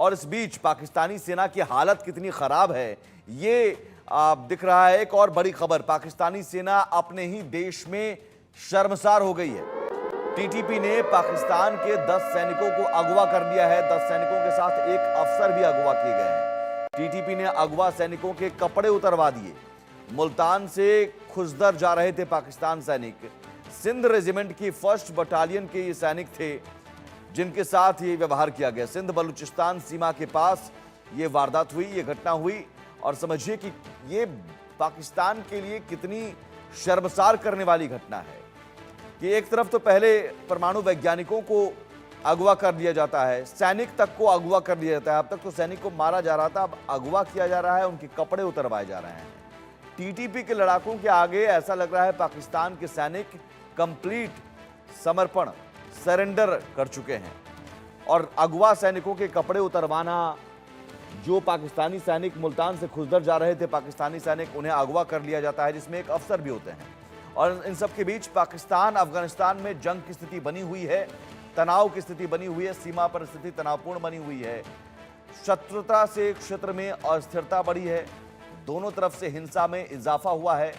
और इस बीच पाकिस्तानी सेना की हालत कितनी खराब है ये दिख रहा है। एक और बड़ी खबर, पाकिस्तानी सेना अपने ही देश में शर्मसार हो गई है। टीटीपी ने पाकिस्तान के 10 सैनिकों को अगवा कर लिया है। 10 सैनिकों के साथ एक अफसर भी अगवा किए गए हैं। टीटीपी ने अगवा सैनिकों के कपड़े उतरवा दिए। मुल्तान से खुजदर जा रहे थे पाकिस्तान सैनिक। सिंध रेजिमेंट की 1st बटालियन के ये सैनिक थे जिनके साथ ये व्यवहार किया गया। सिंध बलूचिस्तान सीमा के पास ये वारदात हुई, ये घटना हुई। और समझिए कि ये पाकिस्तान के लिए कितनी शर्मसार करने वाली घटना है कि एक तरफ तो पहले परमाणु वैज्ञानिकों को अगवा कर दिया जाता है, सैनिक तक को अगवा कर दिया जाता है। अब तक तो सैनिक को मारा जा रहा था, अब अगवा किया जा रहा है, उनके कपड़े उतरवाए जा रहे हैं। टीटीपी के लड़ाकों के आगे ऐसा लग रहा है पाकिस्तान के सैनिक कंप्लीट समर्पण, सरेंडर कर चुके हैं। और अगवा सैनिकों के कपड़े उतरवाना, जो पाकिस्तानी सैनिक मुल्तान से खुजदर जा रहे थे पाकिस्तानी सैनिक, उन्हें अगवा कर लिया जाता है, जिसमें एक अफसर भी होते हैं। और इन सब के बीच पाकिस्तान अफगानिस्तान में जंग की स्थिति बनी हुई है, तनाव की स्थिति बनी हुई है, सीमा पर स्थिति तनावपूर्ण बनी हुई है। शत्रुता से क्षेत्र में अस्थिरता बढ़ी है, दोनों तरफ से हिंसा में इजाफा हुआ है,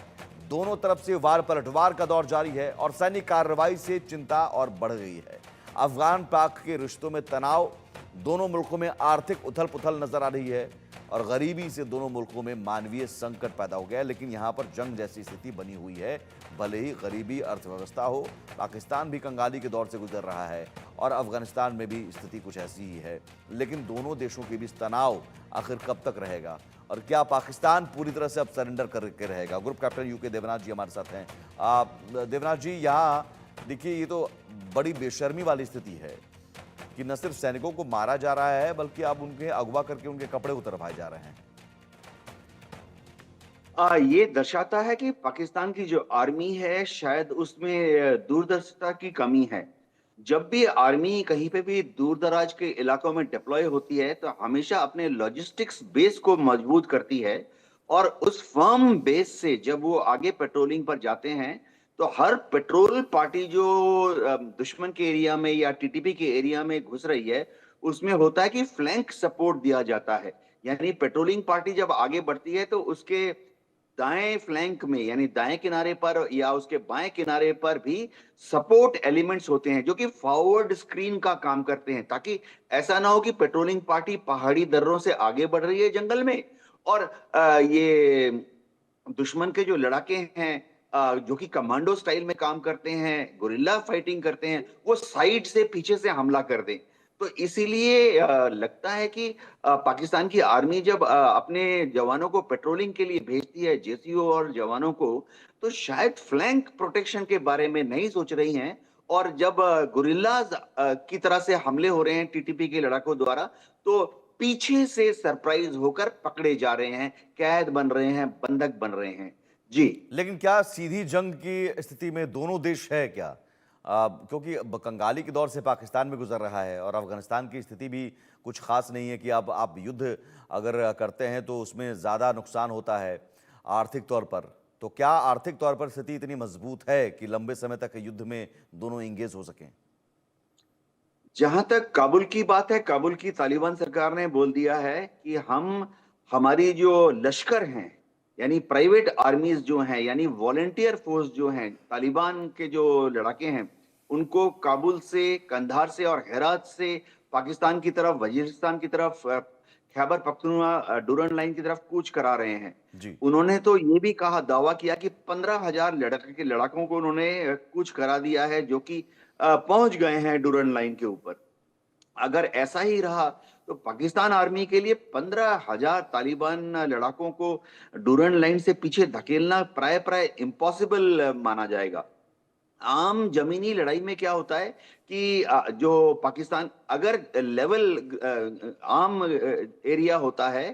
दोनों तरफ से वार पलटवार का दौर जारी है और सैनिक कार्रवाई से चिंता और बढ़ गई है। अफगान पाक के रिश्तों में तनाव, दोनों मुल्कों में आर्थिक उथल पुथल नजर आ रही है और गरीबी से दोनों मुल्कों में मानवीय संकट पैदा हो गया है। लेकिन यहां पर जंग जैसी स्थिति बनी हुई है, भले ही गरीबी अर्थव्यवस्था हो। पाकिस्तान भी कंगाली के दौर से गुजर रहा है और अफगानिस्तान में भी स्थिति कुछ ऐसी ही है। लेकिन दोनों देशों के बीच तनाव आखिर कब तक रहेगा और क्या पाकिस्तान पूरी तरह से अब सरेंडर करके रहेगा? ग्रुप कैप्टन यूके देवनाथ जी हमारे साथ हैं। देवनाथ जी, यहाँ देखिए, ये तो बड़ी बेशर्मी वाली स्थिति है कि न सिर्फ सैनिकों को मारा जा रहा है बल्कि अब उनके अगवा करके उनके कपड़े उतरवाए जा रहे हैं। ये दर्शाता है कि पाकिस्तान की जो आर्मी है शायद उसमें दूरदर्शिता की कमी है। जब भी आर्मी कहीं पे भी दूर दराज के इलाकों में डिप्लॉय होती है तो हमेशा अपने लॉजिस्टिक्स बेस को मजबूत करती है और उस फर्म बेस से जब वो आगे पेट्रोलिंग पर जाते हैं तो हर पेट्रोल पार्टी जो दुश्मन के एरिया में या टीटीपी के एरिया में घुस रही है उसमें होता है कि फ्लैंक सपोर्ट दिया जाता है। यानी पेट्रोलिंग पार्टी जब आगे बढ़ती है तो उसके दाएं फ्लैंक में यानी दाएं किनारे पर या उसके बाएं किनारे पर भी सपोर्ट एलिमेंट्स होते हैं जो कि फॉरवर्ड स्क्रीन का काम करते हैं, ताकि ऐसा ना हो कि पेट्रोलिंग पार्टी पहाड़ी दर्रों से आगे बढ़ रही है जंगल में और ये दुश्मन के जो लड़ाके हैं जो कि कमांडो स्टाइल में काम करते हैं, गुरिल्ला फाइटिंग करते हैं, वो साइड से पीछे से हमला कर दें। तो इसीलिए लगता है कि पाकिस्तान की आर्मी जब अपने जवानों को पेट्रोलिंग के लिए भेजती है, जेसीओ और जवानों को, तो शायद फ्लैंक प्रोटेक्शन के बारे में नहीं सोच रही हैं। और जब गुरिल्लाज की तरह से हमले हो रहे हैं टीटीपी के लड़ाकों द्वारा, तो पीछे से सरप्राइज होकर पकड़े जा रहे हैं, कैद बन रहे हैं, बंधक बन रहे हैं। जी। लेकिन क्या सीधी जंग की स्थिति में दोनों देश है क्या? क्योंकि कंगाली के दौर से पाकिस्तान में गुजर रहा है और अफगानिस्तान की स्थिति भी कुछ खास नहीं है कि अब आप युद्ध अगर करते हैं तो उसमें ज़्यादा नुकसान होता है आर्थिक तौर पर। तो क्या आर्थिक तौर पर स्थिति इतनी मजबूत है कि लंबे समय तक युद्ध में दोनों इंगेज हो सकें? जहां तक काबुल की बात है, काबुल की तालिबान सरकार ने बोल दिया है कि हम हमारी जो लश्कर हैं यानी प्राइवेट आर्मीज जो हैं यानी वॉलेंटियर फोर्स जो हैं, तालिबान के जो लड़ाके हैं, उनको काबुल से, कंधार से और हेरात से पाकिस्तान की तरफ, वजीरिस्तान की तरफ, खैबर पख्तूनख्वा डूरन लाइन की तरफ कूच करा रहे हैं। जी। उन्होंने तो ये भी कहा, दावा किया कि 15,000 लड़ाकों को उन्होंने कूच करा दिया है जो कि पहुंच गए हैं डूरन लाइन के ऊपर। अगर ऐसा ही रहा तो पाकिस्तान आर्मी के लिए 15,000 तालिबान लड़ाकों को डूरन लाइन से पीछे धकेलना प्राय प्राय इम्पॉसिबल माना जाएगा। आम जमीनी लड़ाई में क्या होता है कि जो पाकिस्तान अगर लेवल आम एरिया होता है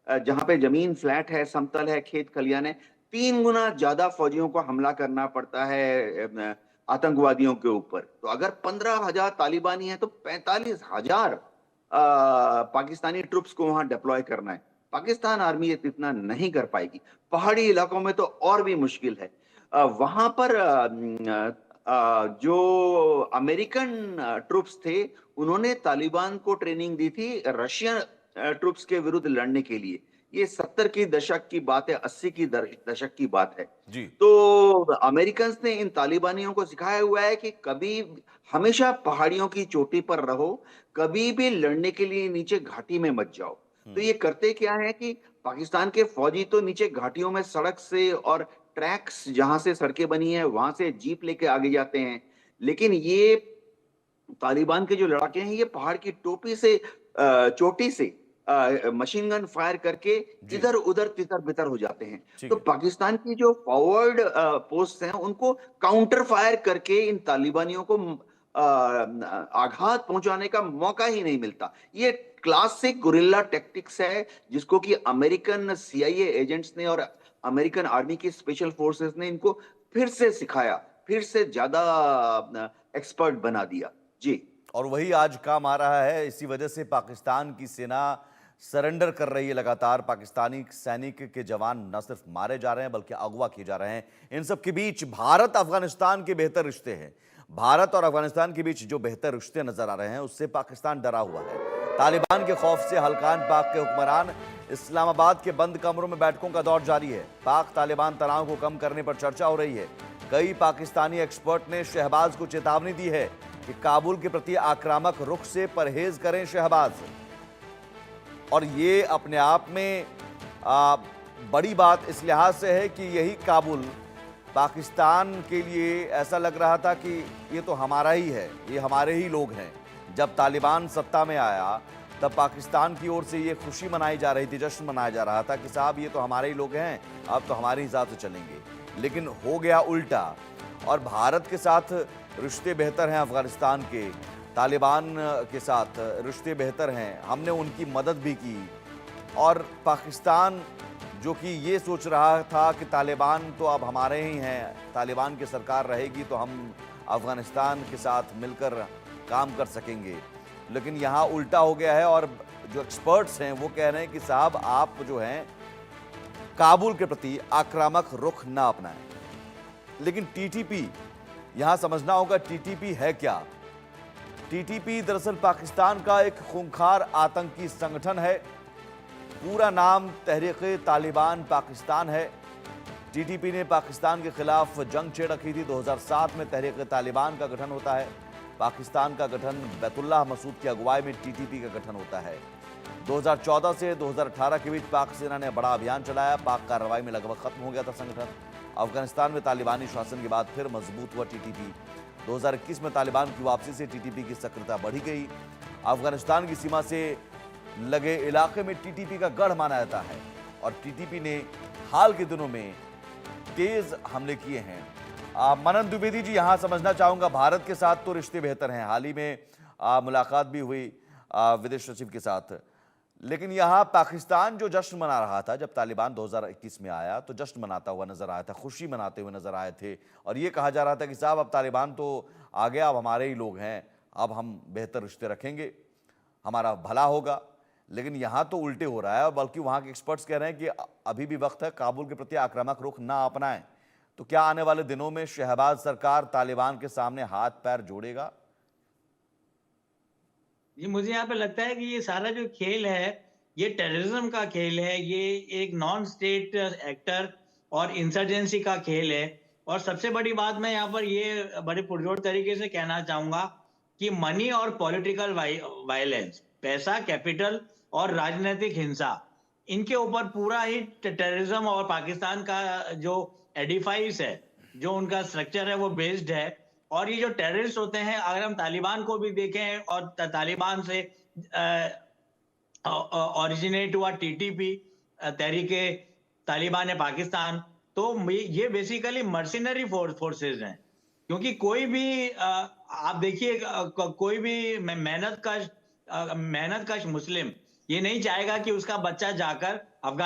जहां पे जमीन फ्लैट है, समतल है, खेत खलियान है, 3 गुना ज्यादा फौजियों को हमला करना पड़ता है आतंकवादियों के ऊपर। तो अगर 15,000 तालिबानी है तो 45,000 पाकिस्तानी ट्रुप्स को वहां डिप्लॉय करना है। पाकिस्तान आर्मी इतना नहीं कर पाएगी। पहाड़ी इलाकों में तो और भी मुश्किल है। वहां पर जो अमेरिकन ट्रूप्स थे, उन्होंने तालिबान को ट्रेनिंग दी थी रशियन ट्रूप्स के विरुद्ध लड़ने के लिए। ये 70 की दशक की बात है, 80 की दशक की बात है। जी। तो अमेरिकन्स ने इन तालिबानियों को सिखाया हुआ है कि कभी हमेशा पहाड़ियों की चोटी पर रहो, कभी भी लड़ने के लिए नीचे घाटी में मत जाओ। तो ये करते क्या है कि पाकिस्तान के फौजी तो नीचे घाटियों में सड़क से और ट्रैक्स जहां से सड़कें बनी है वहां से जीप लेके आगे जाते हैं। लेकिन ये तालिबान के जो लड़ाके हैं ये पहाड़ की टोपी से चोटी से मशीन गन फायर करके जी। इधर उधर तितर बितर हो जाते हैं। ठीक तो है। पाकिस्तान की जो फॉरवर्ड पोस्ट हैं उनको काउंटर फायर करके इन तालिबानियों को आघात पहुंचाने का मौका ही नहीं मिलता। ये क्लासिक गुरिल्ला टैक्टिक्स है जिसको कि अमेरिकन सीआईए एजेंट्स ने और अमेरिकन आर्मी की स्पेशल फोर्सेस ने इनको फिर से सिखाया, फिर से ज्यादा एक्सपर्ट बना दिया। जी। और वही आज काम आ रहा है। इसी वजह से पाकिस्तान की सेना सरेंडर कर रही है लगातार। पाकिस्तानी सैनिक के जवान न सिर्फ मारे जा रहे हैं बल्कि अगवा किए जा रहे हैं। इन सब के बीच भारत अफगानिस्तान के बेहतर रिश्ते हैं। भारत और अफगानिस्तान के बीच जो बेहतर रिश्ते नजर आ रहे हैं उससे पाकिस्तान डरा हुआ है। तालिबान के खौफ से हल्कान पाक के हुक्मरान इस्लामाबाद के बंद कमरों में बैठकों का दौर जारी है। पाक तालिबान तनाव को कम करने पर चर्चा हो रही है। कई पाकिस्तानी एक्सपर्ट ने शहबाज को चेतावनी दी है कि काबुल के प्रति आक्रामक रुख से परहेज करें शहबाज। और ये अपने आप में बड़ी बात इस लिहाज से है कि यही काबुल पाकिस्तान के लिए ऐसा लग रहा था कि ये तो हमारा ही है, ये हमारे ही लोग हैं। जब तालिबान सत्ता में आया तब पाकिस्तान की ओर से ये खुशी मनाई जा रही थी, जश्न मनाया जा रहा था कि साहब ये तो हमारे ही लोग हैं, अब तो हमारे हिसाब से चलेंगे। लेकिन हो गया उल्टा। और भारत के साथ रिश्ते बेहतर हैं अफगानिस्तान के, तालिबान के साथ रिश्ते बेहतर हैं, हमने उनकी मदद भी की। और पाकिस्तान जो कि ये सोच रहा था कि तालिबान तो अब हमारे ही हैं, तालिबान की सरकार रहेगी तो हम अफगानिस्तान के साथ मिलकर काम कर सकेंगे, लेकिन यहाँ उल्टा हो गया है। और जो एक्सपर्ट्स हैं वो कह रहे हैं कि साहब आप जो हैं काबुल के प्रति आक्रामक रुख ना अपनाएं। लेकिन टीटीपी, यहां समझना होगा टीटीपी है क्या। टीटीपी दरअसल पाकिस्तान का एक खूंखार आतंकी संगठन है। पूरा नाम तहरीक-ए-तालिबान पाकिस्तान है। टीटीपी ने पाकिस्तान के खिलाफ जंग छेड़ रखी थी। 2007 में तहरीक-ए-तालिबान का गठन होता है। पाकिस्तान का गठन बैतुल्लाह मसूद की अगुवाई में टीटीपी का गठन होता है। 2014 से 2018 के बीच पाक सेना ने बड़ा अभियान चलाया। पाक कार्रवाई में लगभग खत्म हो गया था संगठन। अफगानिस्तान में तालिबानी शासन के बाद फिर मजबूत हुआ टीटीपी। 2021 में तालिबान की वापसी से टीटीपी की सक्रियता बढ़ी गई। अफगानिस्तान की सीमा से लगे इलाके में टीटीपी का गढ़ माना जाता है और टीटीपी ने हाल के दिनों में तेज हमले किए हैं। मनन द्विवेदी जी, यहां समझना चाहूंगा, भारत के साथ तो रिश्ते बेहतर हैं, हाल ही में मुलाकात भी हुई विदेश सचिव के साथ, लेकिन यहां पाकिस्तान जो जश्न मना रहा था जब तालिबान 2021 में आया तो जश्न मनाता हुआ नजर आया था, खुशी मनाते हुए नजर आए थे और ये कहा जा रहा था कि साहब अब तालिबान तो आ गया, अब हमारे ही लोग हैं, अब हम बेहतर रिश्ते रखेंगे, हमारा भला होगा। लेकिन यहां तो उल्टे हो रहा है और बल्कि वहां के एक्सपर्ट्स कह रहे हैं कि अभी भी वक्त है, काबुल के प्रति आक्रामक रुख ना अपनाएं। तो क्या आने वाले दिनों में शहबाज सरकार तालिबान के सामने हाथ पैर जोड़ेगा? जी, मुझे यहाँ पे लगता है कि ये सारा जो खेल है, ये टेररिज्म का खेल है, ये एक नॉन स्टेट एक्टर और इंसर्जेंसी का खेल है। और सबसे बड़ी बात मैं यहाँ पर ये बड़े पुरजोर तरीके से कहना चाहूंगा कि मनी और पॉलिटिकल वायलेंस, पैसा, कैपिटल और राजनीतिक हिंसा, इनके ऊपर पूरा ही टेररिज्म और पाकिस्तान का जो एडिफाइस है, जो उनका स्ट्रक्चर है, वो बेस्ड है। और ये जो टेररिस्ट होते हैं, अगर हम तालिबान को भी देखें और तालिबान से ओरिजिनेट हुआ टीटीपी, तहरीके तालिबान है पाकिस्तान, तो ये बेसिकली मर्सिनरी फोर्सेस हैं। क्योंकि कोई भी आप देखिए, कोई भी मेहनत कश मुस्लिम ये नहीं चाहेगा कि उसका बच्चा जाकर अफगान